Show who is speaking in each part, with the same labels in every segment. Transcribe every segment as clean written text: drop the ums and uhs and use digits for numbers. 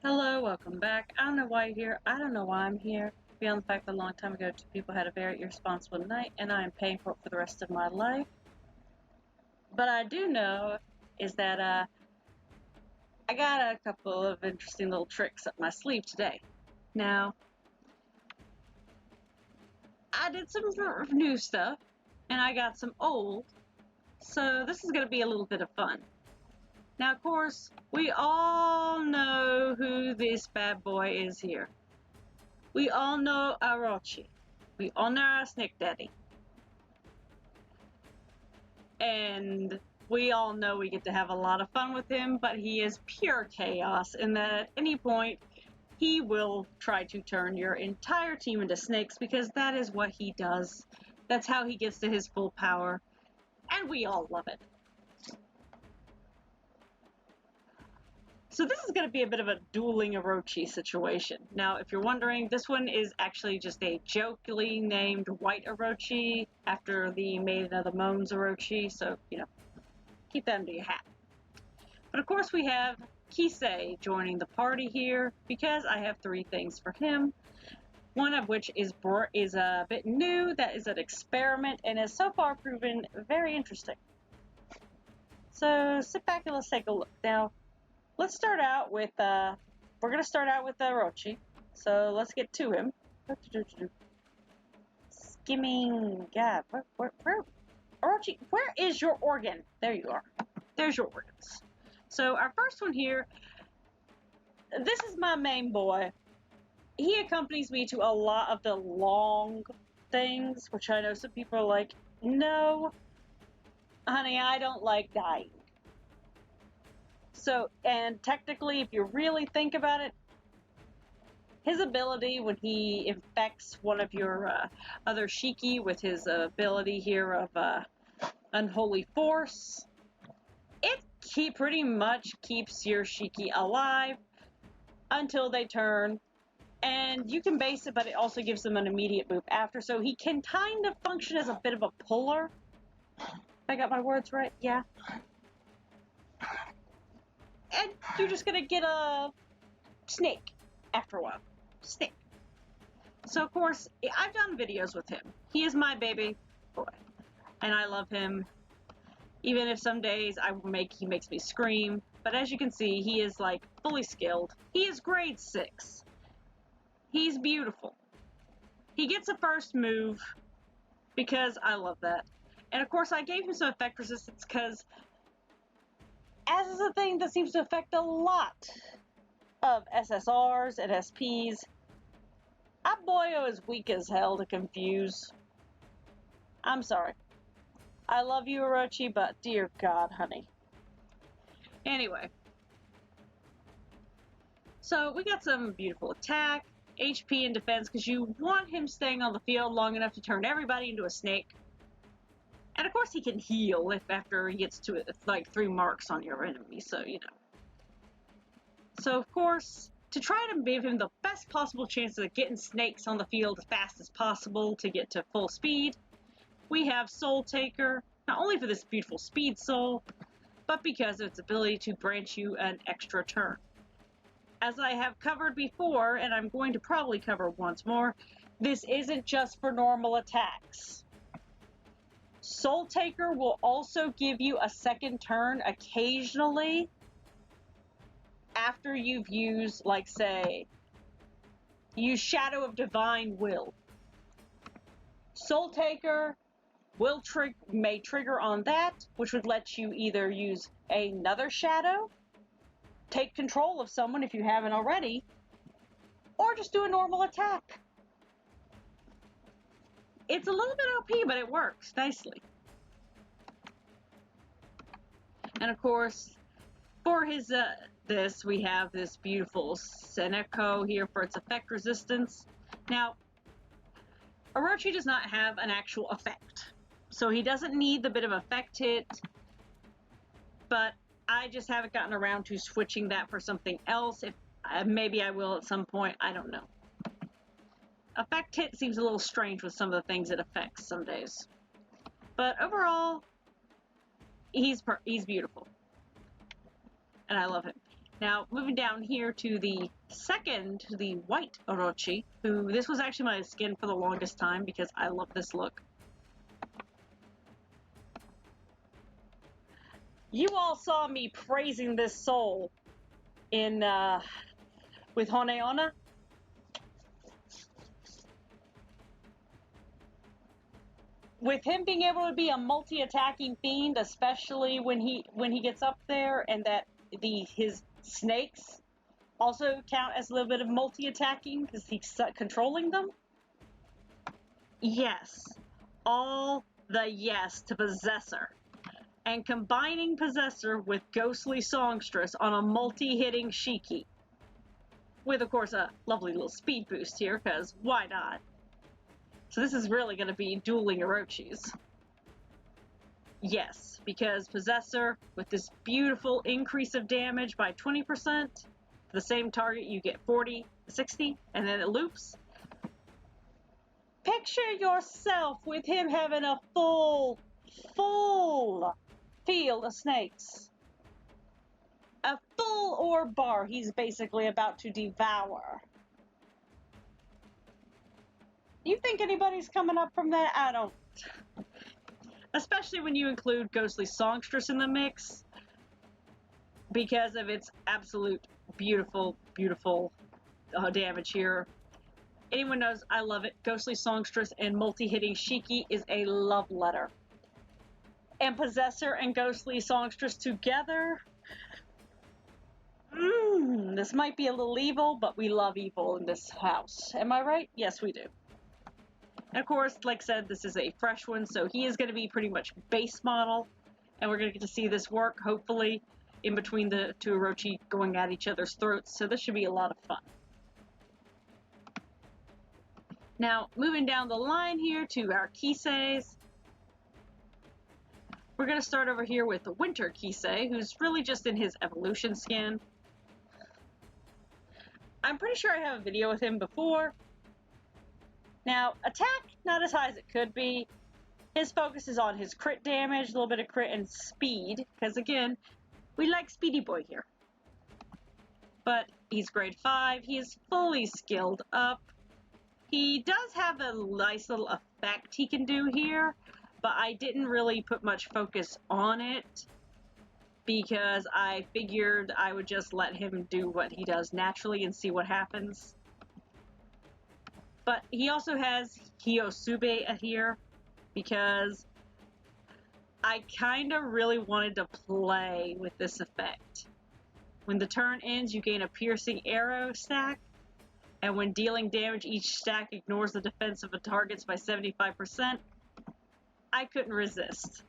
Speaker 1: Hello, welcome back. I don't know why you're here. I don't know why I'm here. Beyond the fact that a long time ago, two people had a very irresponsible night, and I am paying for it for the rest of my life. But I do know is that I got a couple of interesting little tricks up my sleeve today. Now, I did some new stuff, and I got some old, so this is going to be a little bit of fun. Now, of course, we all know who this bad boy is here. We all know Orochi. We all know our Snake Daddy. And we all know we get to have a lot of fun with him, but he is pure chaos in that at any point he will try to turn your entire team into snakes because that is what he does. That's how he gets to his full power. And we all love it. So this is going to be a bit of a dueling Orochi situation. Now, if you're wondering, this one is actually just a jokingly named White Orochi after the Maiden of the Moans Orochi, so, keep that under your hat. But of course we have Kisei joining the party here because I have three things for him. One of which is a bit new, that is an experiment, and has so far proven very interesting. So sit back and let's take a look. Now, let's start out with, we're going to start out with Orochi. So let's get to him. Skimming, God, where, Orochi, where is your organ? There you are. There's your organs. So our first one here, this is my main boy. He accompanies me to a lot of the long things, which I know some people are like, no, honey, I don't like dying. So, and technically, if you really think about it, his ability when he infects one of your other Shiki with his ability here of Unholy Force, it pretty much keeps your Shiki alive until they turn, and you can base it, but it also gives them an immediate move after, so he can kind of function as a bit of a puller. I got my words right? Yeah. And you're just gonna get a snake after a while. Snake. So, of course, I've done videos with him. He is my baby boy. And I love him. Even if some days he makes me scream. But as you can see, he is, like, fully skilled. He is grade 6. He's beautiful. He gets a first move because I love that. And, of course, I gave him some effect resistance because as is a thing that seems to affect a lot of SSRs and SPs, our boyo is weak as hell to confuse. I'm sorry. I love you, Orochi, but dear God, honey. Anyway. So, we got some beautiful attack, HP, and defense, because you want him staying on the field long enough to turn everybody into a snake. And of course he can heal if after he gets to like 3 marks on your enemy, so So of course, to try to give him the best possible chance of getting snakes on the field as fast as possible to get to full speed, we have Soul Taker, not only for this beautiful speed soul, but because of its ability to grant you an extra turn. As I have covered before, and I'm going to probably cover once more, this isn't just for normal attacks. Soul Taker will also give you a second turn occasionally after you've used, like, say, use Shadow of Divine Will. Soul Taker may trigger on that, which would let you either use another Shadow, take control of someone if you haven't already, or just do a normal attack. It's a little bit OP, but it works nicely. And of course, for his we have this beautiful Seneko here for its effect resistance. Now, Orochi does not have an actual effect, so he doesn't need the bit of effect hit, but I just haven't gotten around to switching that for something else. If maybe I will at some point, I don't know. Effect hit seems a little strange with some of the things it affects some days. But overall, he's beautiful. And I love him. Now, moving down here to the second, the white Orochi, who, this was actually my skin for the longest time because I love this look. You all saw me praising this soul in, with Honeona. With him being able to be a multi-attacking fiend, especially when he gets up there, and that his snakes also count as a little bit of multi-attacking because he's controlling them. Yes, all the yes to Possessor, and combining Possessor with Ghostly Songstress on a multi-hitting Shiki, with of course a lovely little speed boost here because why not? So this is really going to be dueling Orochis. Yes, because Possessor, with this beautiful increase of damage by 20%, for the same target you get 40, 60, and then it loops. Picture yourself with him having a full field of snakes. A full orb bar he's basically about to devour. You think anybody's coming up from that? I don't. Especially when you include Ghostly Songstress in the mix, because of its absolute beautiful damage here. Anyone knows I love it. Ghostly Songstress and multi-hitting Shiki is a love letter. And Possessor and Ghostly Songstress together, this might be a little evil, but we love evil in this house. Am I right? Yes, we do. And of course, like I said, this is a fresh one, so he is going to be pretty much base model, and we're going to get to see this work, hopefully, in between the two Orochi going at each other's throats, so this should be a lot of fun. Now, moving down the line here to our Kiseis, we're going to start over here with the Winter Kisei, who's really just in his evolution skin. I'm pretty sure I have a video with him before. Now, attack, not as high as it could be. His focus is on his crit damage, a little bit of crit and speed, because again, we like Speedy Boy here. But he's grade 5, he is fully skilled up. He does have a nice little effect he can do here, but I didn't really put much focus on it because I figured I would just let him do what he does naturally and see what happens. But he also has Hyosube here because I kind of really wanted to play with this effect. When the turn ends, you gain a piercing arrow stack, and when dealing damage, each stack ignores the defense of the targets by 75%. I couldn't resist.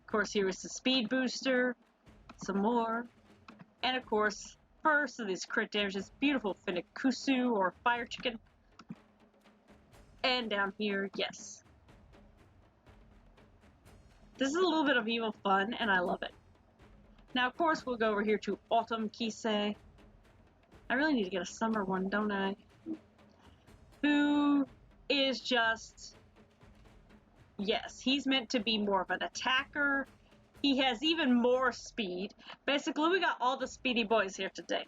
Speaker 1: Of course, here is the speed booster, some more, and of course, first of this crit damage, this beautiful Finikusu or fire chicken. And down here, yes. This is a little bit of evil fun, and I love it. Now, of course, we'll go over here to Autumn Kisei. I really need to get a summer one, don't I? Who is just... Yes, he's meant to be more of an attacker. He has even more speed. Basically, we got all the speedy boys here today.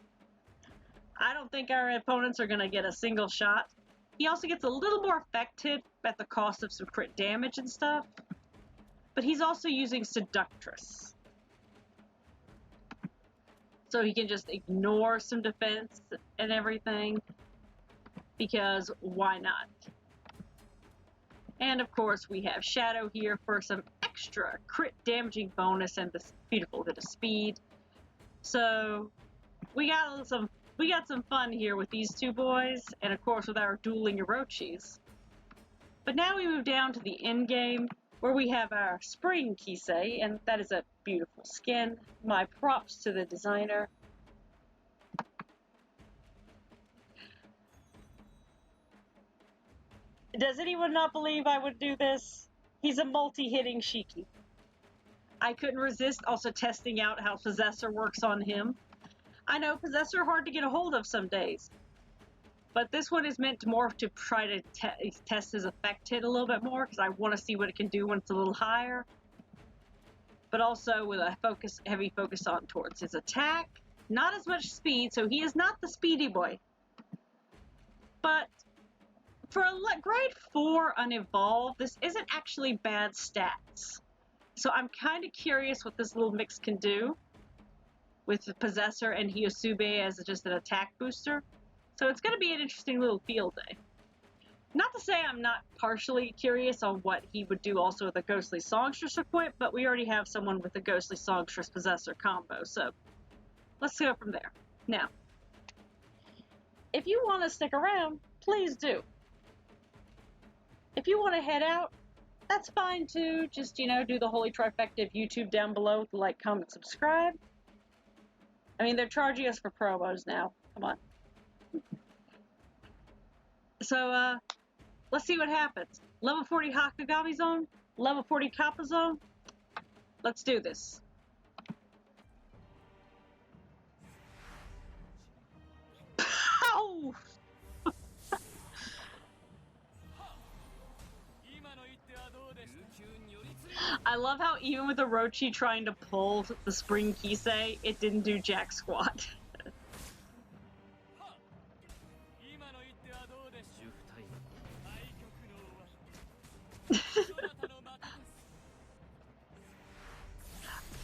Speaker 1: I don't think our opponents are going to get a single shot. He also gets a little more affected at the cost of some crit damage and stuff. But he's also using Seductress. So he can just ignore some defense and everything. Because why not? And of course we have Shadow here for some extra crit damaging bonus and this beautiful bit of speed. So we got some fun here with these two boys, and of course with our dueling Orochis. But now we move down to the end game, where we have our Spring Kisei, and that is a beautiful skin. My props to the designer. Does anyone not believe I would do this? He's a multi-hitting Shiki. I couldn't resist also testing out how Possessor works on him. I know Possessor hard to get a hold of some days, but this one is meant more to try to test his effect hit a little bit more, because I want to see what it can do when it's a little higher. But also with a heavy focus on towards his attack. Not as much speed, so he is not the speedy boy. But for a grade 4 unevolved, this isn't actually bad stats. So I'm kind of curious what this little mix can do with the Possessor and Hyosube as just an attack booster. So it's going to be an interesting little field day. Not to say I'm not partially curious on what he would do also with a Ghostly Songstress equip, but we already have someone with a Ghostly Songstress Possessor combo, so let's go from there. Now, if you want to stick around, please do. If you want to head out, that's fine too. Just, you know, do the holy trifecta of YouTube down below, like, comment, subscribe. I mean, they're charging us for promos now. Come on. So, let's see what happens. Level 40 Hahakagami zone, level 40 Kappa zone. Let's do this. Ow! I love how even with Orochi trying to pull the spring Kisei, it didn't do jack squat.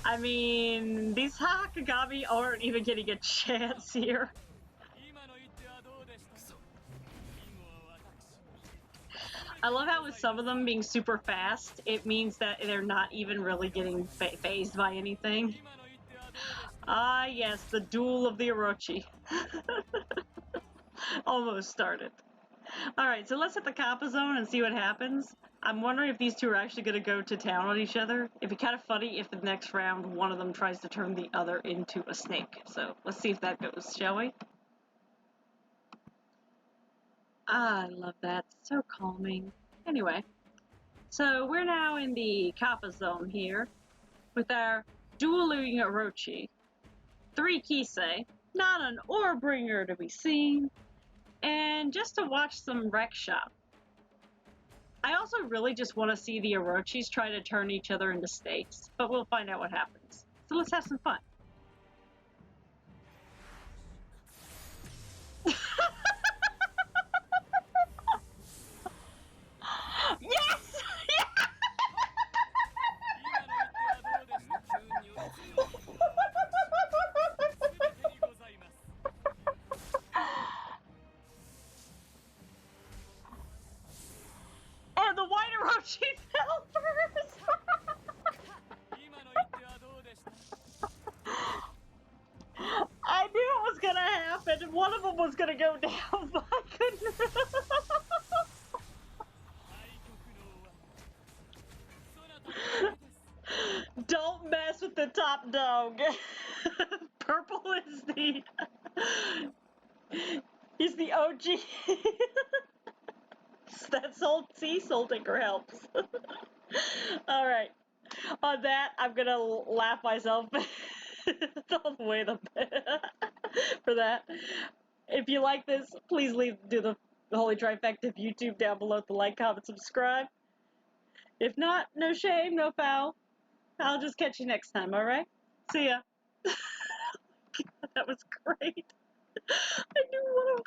Speaker 1: I mean, these Hahakagami aren't even getting a chance here. I love how with some of them being super fast, it means that they're not even really getting phased by anything. Ah, yes, the duel of the Orochi. Almost started. Alright, so let's hit the Kappa zone and see what happens. I'm wondering if these two are actually going to go to town on each other. It'd be kind of funny if the next round one of them tries to turn the other into a snake. So let's see if that goes, shall we? Ah, I love that. So calming. Anyway, so we're now in the Kappa zone here with our dueling Orochi. 3 Kisei, not an ore bringer to be seen, and just to watch some wreck shop. I also really just want to see the Orochis try to turn each other into snakes, but we'll find out what happens. So let's have some fun. Yes! And the white Orochi fell first! I knew it was gonna happen. One of them was gonna go down, but I couldn't. Don't mess with the top dog. Purple is the OG. That Soul Tinker helps. Alright. On that, I'm gonna laugh myself all the way for that. If you like this, please do the holy trifecta of YouTube down below with the like, comment, subscribe. If not, no shame, no foul. I'll just catch you next time, alright? See ya. That was great. I knew what